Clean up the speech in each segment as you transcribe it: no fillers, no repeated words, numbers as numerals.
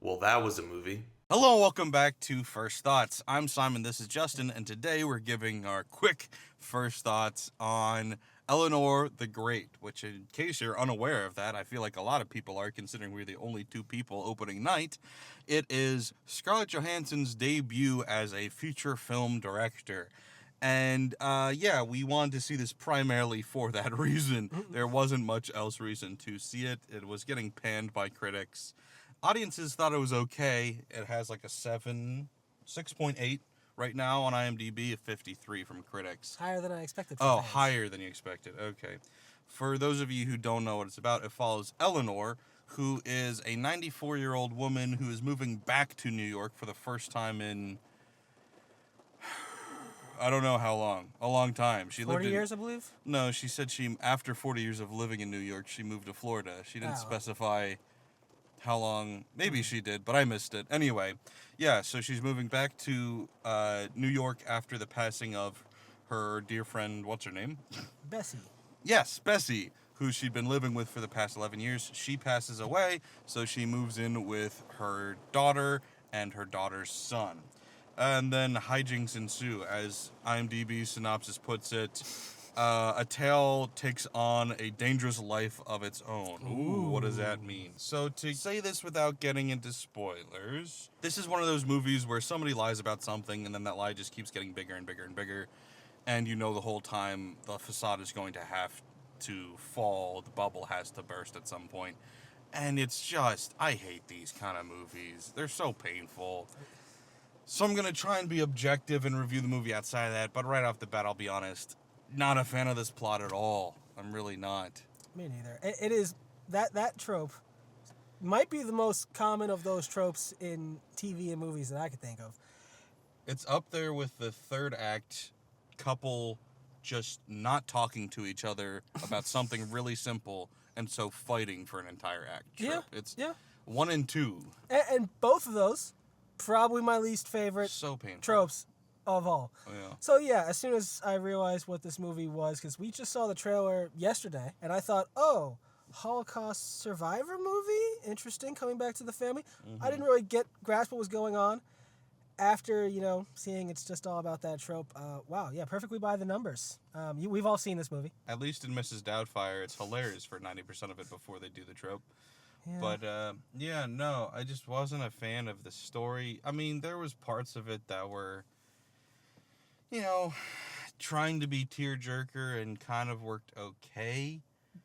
Well, that was a movie. Hello and welcome back to First Thoughts. I'm Simon, this is Justin, and today we're giving our quick first thoughts on Eleanor the Great, which in case you're unaware of that, I feel like a lot of people are considering we're the only two people opening night. It is Scarlett Johansson's debut as a feature film director. And we wanted to see this primarily for that reason. There wasn't much else reason to see it. It was getting panned by critics. Audiences thought it was okay. It has like a 6.8 right now on IMDb, a 53 from critics. Higher than I expected. Oh, higher than you expected. Okay. For those of you who don't know what it's about, it follows Eleanor, who is a 94-year-old woman who is moving back to New York for the first time in I don't know how long. A long time. She 40 years, I believe? No, she said after 40 years of living in New York, she moved to Florida. She didn't specify how long. Maybe she did, but I missed it. Anyway, yeah, so she's moving back to New York after the passing of her dear friend, what's her name? Bessie. Yes, Bessie, who she'd been living with for the past 11 years. She passes away, so she moves in with her daughter and her daughter's son. And then hijinks ensue. As IMDb synopsis puts it, a tale takes on a dangerous life of its own. Ooh, what does that mean? So to say this without getting into spoilers, this is one of those movies where somebody lies about something and then that lie just keeps getting bigger and bigger and bigger. And you know the whole time the facade is going to have to fall, the bubble has to burst at some point. And it's just, I hate these kind of movies. They're so painful. So I'm going to try and be objective and review the movie outside of that, but right off the bat, I'll be honest, not a fan of this plot at all. I'm really not. Me neither. It is, that trope might be the most common of those tropes in TV and movies that I could think of. It's up there with the third act couple just not talking to each other about something really simple and so fighting for an entire act trope. It's 1 and 2. And both of those, probably my least favorite tropes of all. Oh, yeah. So yeah, as soon as I realized what this movie was, because we just saw the trailer yesterday, and I thought, oh, Holocaust survivor movie? Interesting, coming back to the family. Mm-hmm. I didn't really grasp what was going on. After, seeing it's just all about that trope, wow, yeah, perfectly by the numbers. We've all seen this movie. At least in Mrs. Doubtfire, it's hilarious for 90% of it before they do the trope. Yeah. But, I just wasn't a fan of the story. I mean, there was parts of it that were, trying to be tearjerker and kind of worked okay.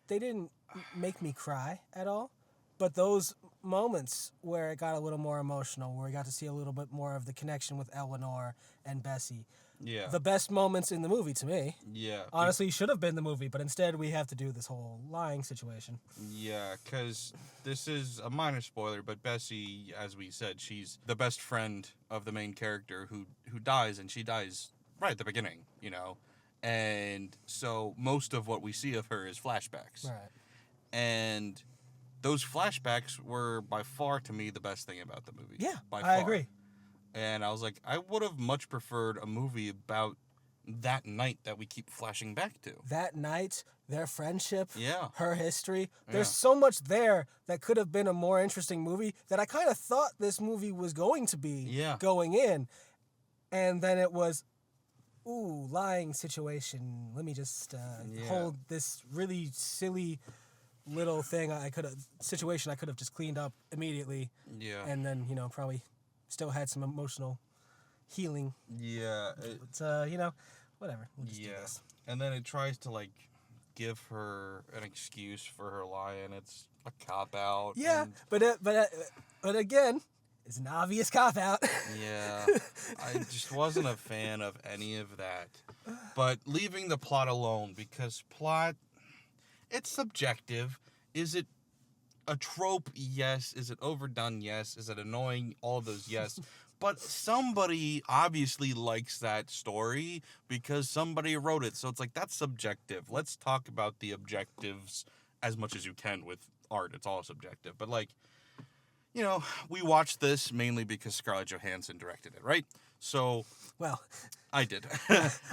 They didn't make me cry at all, but those moments where it got a little more emotional, where we got to see a little bit more of the connection with Eleanor and Bessie. Yeah. The best moments in the movie to me. Yeah. Honestly, should have been the movie, but instead we have to do this whole lying situation. Yeah, because this is a minor spoiler, but Bessie, as we said, she's the best friend of the main character who dies, and she dies right at the beginning, And so most of what we see of her is flashbacks. Right. And those flashbacks were by far, to me, the best thing about the movie. Yeah, by far. I agree. And I was like, I would have much preferred a movie about that night that we keep flashing back to. That night, their friendship, yeah, her history. There's so much there that could have been a more interesting movie that I kind of thought this movie was going to be going in. And then it was, lying situation. Let me just hold this really silly little thing situation I could have just cleaned up immediately. Yeah. And then, probably still had some emotional healing. Yeah. But, whatever. We'll just do this. And then it tries to, give her an excuse for her lie, and it's a cop-out. Yeah, but again, it's an obvious cop-out. Yeah. I just wasn't a fan of any of that. But leaving the plot alone, because plot, it's subjective. Is it a trope? Yes. Is it overdone? Yes. Is it annoying? All of those, yes. But somebody obviously likes that story because somebody wrote it. So it's that's subjective. Let's talk about the objectives as much as you can with art. It's all subjective. But we watched this mainly because Scarlett Johansson directed it, right? So, well, I did.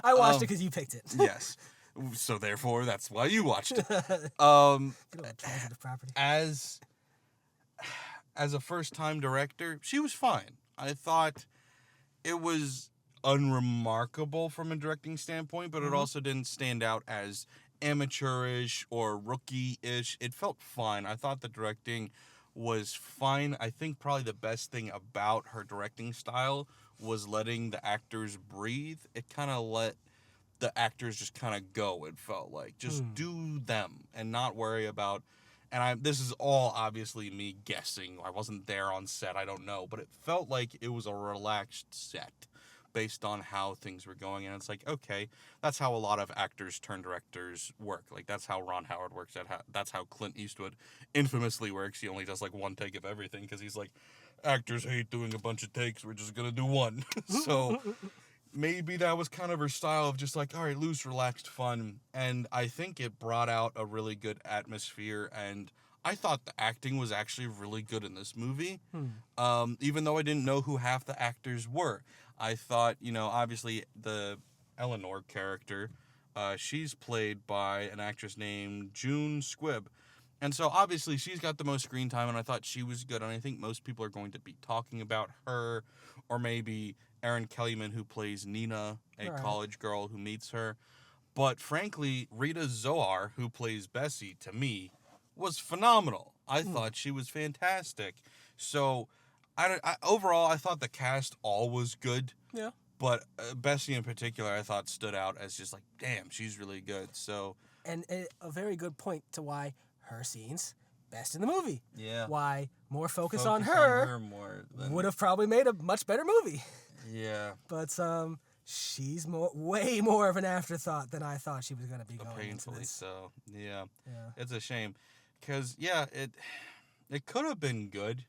I watched it because you picked it. Yes. So therefore, that's why you watched it. Transitive property. As as a first-time director, she was fine. I thought it was unremarkable from a directing standpoint, but it also didn't stand out as amateurish or rookie-ish. It felt fine. I thought the directing was fine. I think probably the best thing about her directing style was letting the actors breathe. It kind of let the actors just kind of go, it felt like. Just do them and not worry about... And this is all obviously me guessing. I wasn't there on set. I don't know. But it felt like it was a relaxed set based on how things were going. And it's like, okay, that's how a lot of actors turn directors work. Like, that's how Ron Howard works. That's how Clint Eastwood infamously works. He only does, like, one take of everything because he's like, actors hate doing a bunch of takes. We're just going to do one. So maybe that was kind of her style of just like, all right, loose, relaxed fun. And I think it brought out a really good atmosphere. And I thought the acting was actually really good in this movie. Even though I didn't know who half the actors were. I thought, obviously the Eleanor character, she's played by an actress named June Squibb. And so obviously she's got the most screen time, and I thought she was good. And I think most people are going to be talking about her, or maybe Erin Kellyman, who plays Nina, a college girl who meets her. But frankly, Rita Zohar, who plays Bessie, to me, was phenomenal. I thought she was fantastic. So, overall, I thought the cast all was good. Yeah. But Bessie in particular, I thought stood out as just like, damn, she's really good. So, and a very good point to why her scenes best in the movie. Yeah. Why more focus on her would have probably made a much better movie. Yeah. But she's way more of an afterthought than I thought she was going to be going painfully into this. So. Yeah. It's a shame. Because, it could have been good.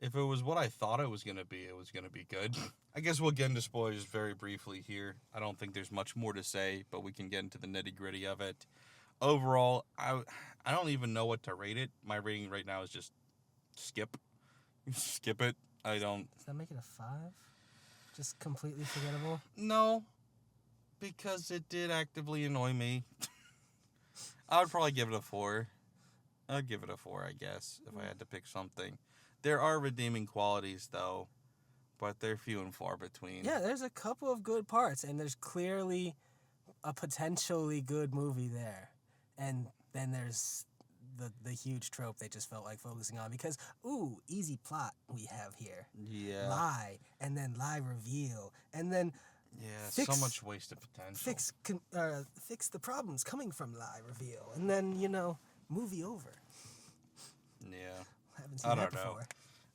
If it was what I thought it was going to be, it was going to be good. I guess we'll get into spoilers very briefly here. I don't think there's much more to say, but we can get into the nitty-gritty of it. Overall, I don't even know what to rate it. My rating right now is just skip. Skip it. I don't... Does that make it a 5? Just completely forgettable? No, because it did actively annoy me. I would probably give it a 4. I'd give it a 4, I guess, if I had to pick something. There are redeeming qualities, though, but they're few and far between. Yeah, there's a couple of good parts, and there's clearly a potentially good movie there. And then there's the huge trope they just felt like focusing on because, ooh, easy plot we have here. Yeah. Lie, and then lie reveal, and then... Yeah, so much wasted potential. Fix the problems coming from lie reveal, and then, movie over. Yeah. I haven't seen that before.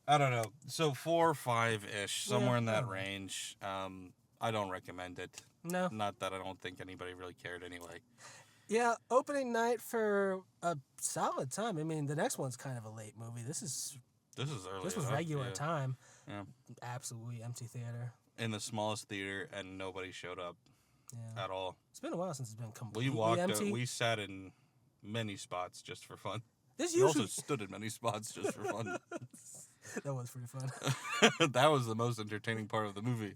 I don't know. So 4 or 5-ish, somewhere in that range. I don't recommend it. No. Not that I don't think anybody really cared anyway. Yeah, opening night for a solid time. I mean, the next one's kind of a late movie. This is early. This was regular time. Yeah. Absolutely empty theater. In the smallest theater, and nobody showed up at all. It's been a while since it's been completely empty. We sat in many spots just for fun. We also stood in many spots just for fun. That was pretty fun. That was the most entertaining part of the movie,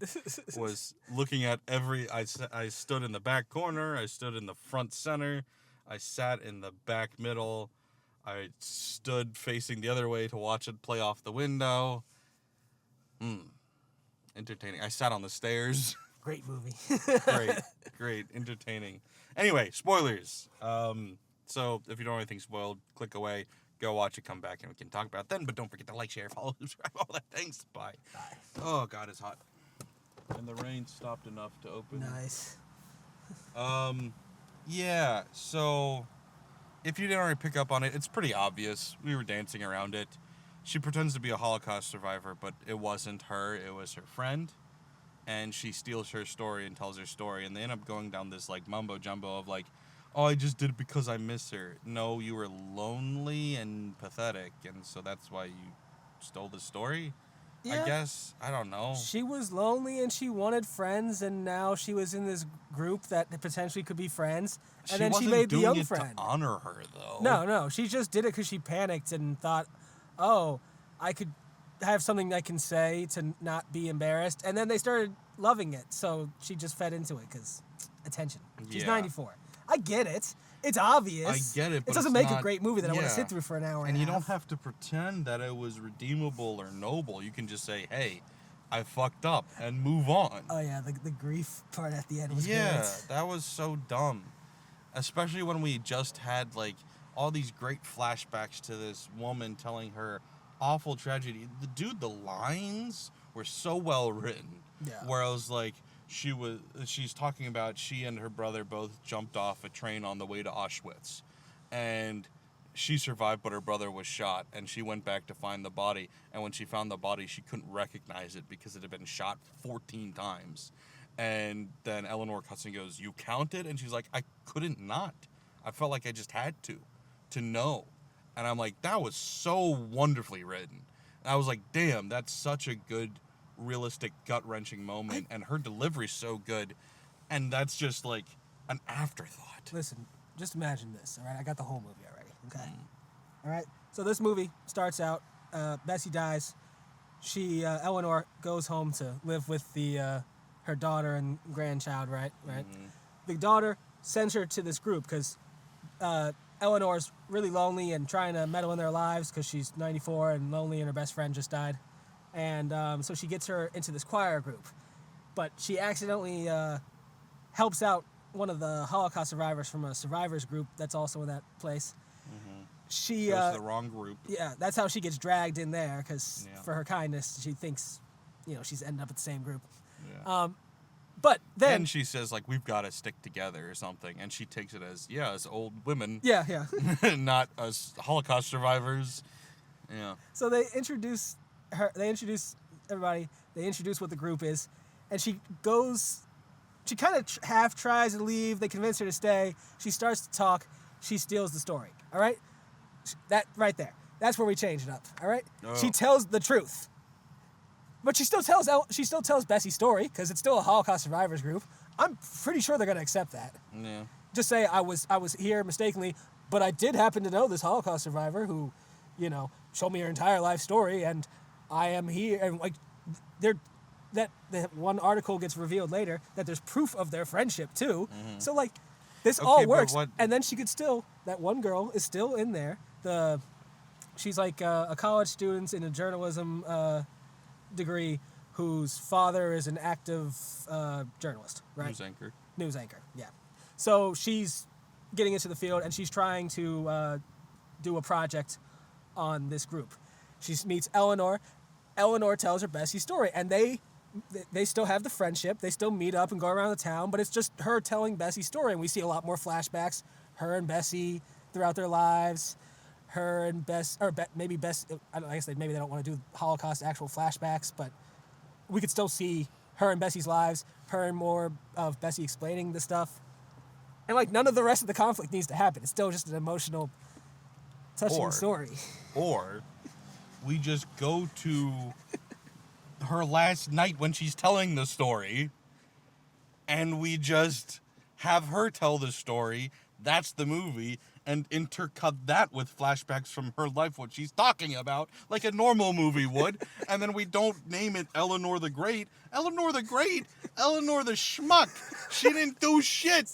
was looking at I stood in the back corner, I stood in the front center, I sat in the back middle, I stood facing the other way to watch it play off the window. Entertaining. I sat on the stairs. Great movie. Great, entertaining. Anyway, spoilers. So if you don't want anything spoiled, click away. Go watch it, come back, and we can talk about it then. But don't forget to like, share, follow, subscribe, all that. Thanks. Bye. Oh, God, it's hot. And the rain stopped enough to open. Nice. Yeah, so if you didn't already pick up on it, it's pretty obvious. We were dancing around it. She pretends to be a Holocaust survivor, but it wasn't her. It was her friend. And she steals her story and tells her story. And they end up going down this, like, mumbo-jumbo of, like, oh, I just did it because I miss her. No, you were lonely and pathetic, and so that's why you stole the story? Yeah. I guess. I don't know. She was lonely and she wanted friends, and now she was in this group that potentially could be friends. And then she made the young friend. To honor her, though. No. She just did it because she panicked and thought, oh, I could have something I can say to not be embarrassed. And then they started loving it, so she just fed into it because attention. She's 94. I get it. It's obvious. I get it, but it doesn't make a great movie that I want to sit through for an hour and a half. And you don't have to pretend that it was redeemable or noble. You can just say, hey, I fucked up, and move on. Oh, yeah, the grief part at the end was good. Yeah, great. that was so dumb. Especially when we just had, like, all these great flashbacks to this woman telling her awful tragedy. The lines were so well written. Yeah. Where I was like, she's talking about she and her brother both jumped off a train on the way to Auschwitz. And she survived, but her brother was shot. And she went back to find the body. And when she found the body, she couldn't recognize it because it had been shot 14 times. And then Eleanor cuts and goes, you counted? And she's like, I couldn't not. I felt like I just had to know. And I'm like, that was so wonderfully written. And I was like, damn, that's such a good, realistic, gut-wrenching moment. And her delivery's so good. And that's just like an afterthought. Listen, just imagine this, all right? I got the whole movie already, okay? All right? So this movie starts out, Bessie dies. Eleanor goes home to live with her daughter and grandchild, right? Mm-hmm. The daughter sends her to this group because Eleanor's really lonely and trying to meddle in their lives because she's 94 and lonely and her best friend just died. And so she gets her into this choir group. But she accidentally helps out one of the Holocaust survivors from a survivors group that's also in that place. Mm-hmm. She goes to the wrong group. Yeah, that's how she gets dragged in there because for her kindness, she thinks, she's ended up at the same group. Yeah. But then she says, like, we've got to stick together or something, and she takes it as old women. Yeah. Not as Holocaust survivors. Yeah. So they introduce her. They introduce everybody. They introduce what the group is, and she goes. She kind of half tries to leave. They convince her to stay. She starts to talk. She steals the story. All right. That right there. That's where we change it up. All right. Oh. She tells the truth. But she still tells Bessie's story because it's still a Holocaust survivors group. I'm pretty sure they're gonna accept that. Yeah. Just say I was here mistakenly, but I did happen to know this Holocaust survivor who, showed me her entire life story, and I am here. And like, that one article gets revealed later that there's proof of their friendship too. Mm-hmm. So like, this all works. And then she could still. That one girl is still in there. She's like a college student in a journalism degree whose father is an active journalist, right? News anchor, yeah. So she's getting into the field and she's trying to do a project on this group. She meets Eleanor. Eleanor tells her Bessie's story, and they still have the friendship. They still meet up and go around the town, but it's just her telling Bessie's story, and we see a lot more flashbacks. Her and Bessie throughout their lives. Her and maybe I guess maybe they don't want to do Holocaust actual flashbacks, but we could still see her and Bessie's lives, her and more of Bessie explaining the stuff. And like none of the rest of the conflict needs to happen. It's still just an emotional, touching story. Or we just go to her last night when she's telling the story, and we just have her tell the story. That's the movie. And intercut that with flashbacks from her life, what she's talking about, like a normal movie would. And then we don't name it Eleanor the Great. Eleanor the Great? Eleanor the Schmuck. She didn't do shit.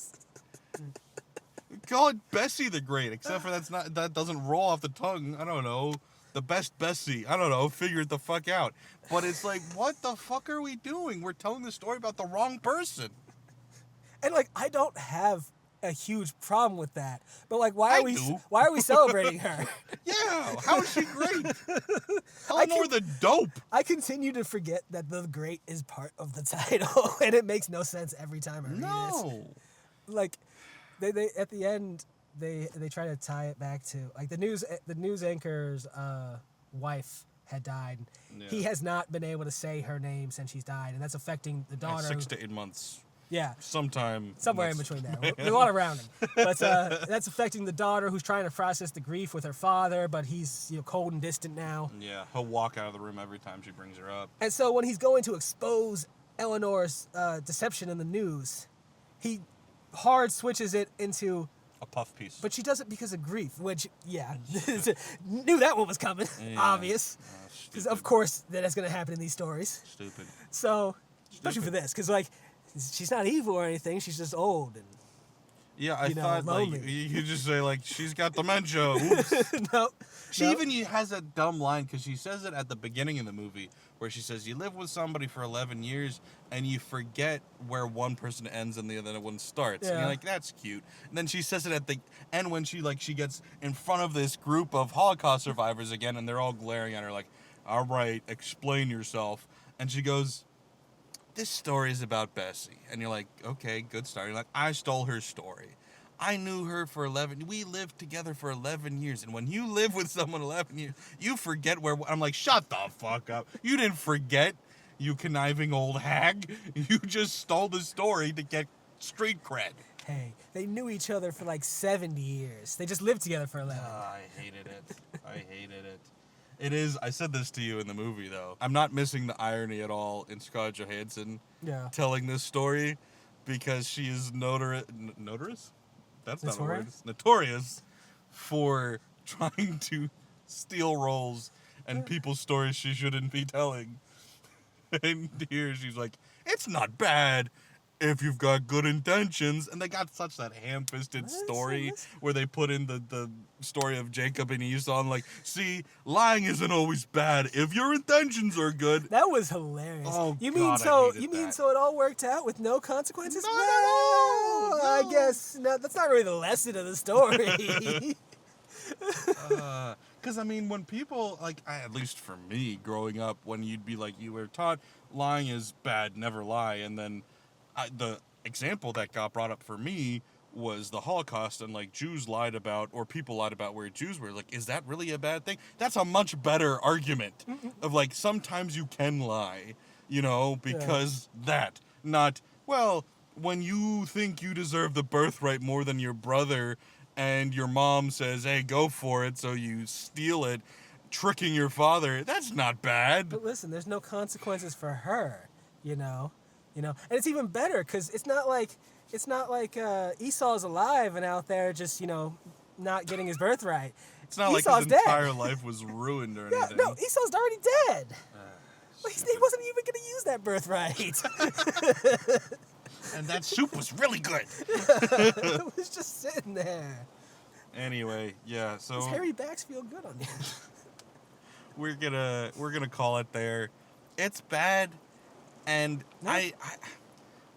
Call it Bessie the Great, except for that doesn't roll off the tongue. I don't know. The best Bessie. I don't know. Figure it the fuck out. But it's like, what the fuck are we doing? We're telling the story about the wrong person. And like, I don't have a huge problem with that, but like, why are we celebrating her? Yeah, how is she great? Eleanor the dope. I continue to forget that the great is part of the title, and it makes no sense every time I read it. Like, they at the end they try to tie it back to like the news anchor's wife had died. Yeah. He has not been able to say her name since she's died, and that's affecting the daughter. 6 to 8 months. Yeah. Somewhere in between there. There's a lot around him. But that's affecting the daughter who's trying to process the grief with her father, but he's cold and distant now. Yeah, he'll walk out of the room every time she brings her up. And so when he's going to expose Eleanor's deception in the news, he hard switches it into a puff piece. But she does it because of grief, which, knew that one was coming. Yeah. Obvious. Because, of course, that's going to happen in these stories. Stupid. So, especially for this, because, like, she's not evil or anything. She's just old. And Yeah, I thought lonely. like you just say like she's got dementia. Oops. No. She even has a dumb line because she says it at the beginning of the movie where she says you live with somebody for 11 years and you forget where one person ends and the other one starts. Yeah. And you're like, that's cute. And then she says it at the end when she gets in front of this group of Holocaust survivors again and they're all glaring at her like, all right, explain yourself. And she goes, this story is about Bessie. And you're like, okay, good start. You're like, I stole her story. I knew her for 11. We lived together for 11 years. And when you live with someone 11 years, you forget where. I'm like, shut the fuck up. You didn't forget, you conniving old hag. You just stole the story to get street cred. Hey, they knew each other for like 70 years. They just lived together for 11. I hated it. I hated it. It is. I said this to you in the movie, though. I'm not missing the irony at all in Scarlett Johansson telling this story because she is notorious? That's not a word. Notorious for trying to steal roles and people's stories she shouldn't be telling. And here she's like, it's not bad if you've got good intentions. And they got such that ham-fisted story where they put in the story of Jacob and Esau and like, see, lying isn't always bad if your intentions are good. That was hilarious. Oh, you God, mean so it all worked out with no consequences? Not well, at all. No. I guess that's not really the lesson of the story. Because, I mean, when people, like, at least for me, growing up, when you'd be like, you were taught lying is bad, never lie, and then the example that got brought up for me was the Holocaust, and, like, Jews lied about, or people lied about where Jews were. Like, is that really a bad thing? That's a much better argument of, like, sometimes you can lie, because not, well, when you think you deserve the birthright more than your brother, and your mom says, hey, go for it, so you steal it, tricking your father, that's not bad. But listen, there's no consequences for her, and it's even better because it's not like Esau's alive and out there just not getting his birthright. It's not Esau's like his entire life was ruined or anything. No, Esau's already dead. He wasn't even going to use that birthright. And that soup was really good. It was just sitting there. Anyway, yeah. So those hairy backs feel good on you. we're gonna call it there. It's bad, and no.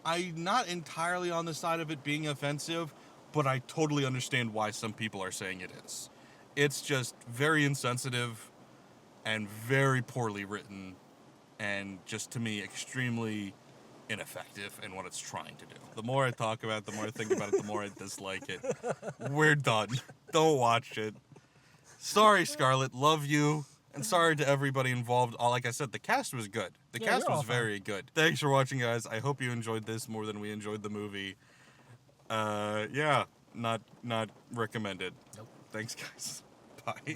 I'm not entirely on the side of it being offensive, but I totally understand why some people are saying it is. It's just very insensitive, and very poorly written, and just to me extremely ineffective in what it's trying to do. The more I talk about it, the more I think about it, the more I dislike it. We're done. Don't watch it. Sorry, Scarlett. Love you. And sorry to everybody involved. Like I said, the cast was good. The cast was very good. Thanks for watching, guys. I hope you enjoyed this more than we enjoyed the movie. Not recommended. Nope. Thanks, guys. Bye.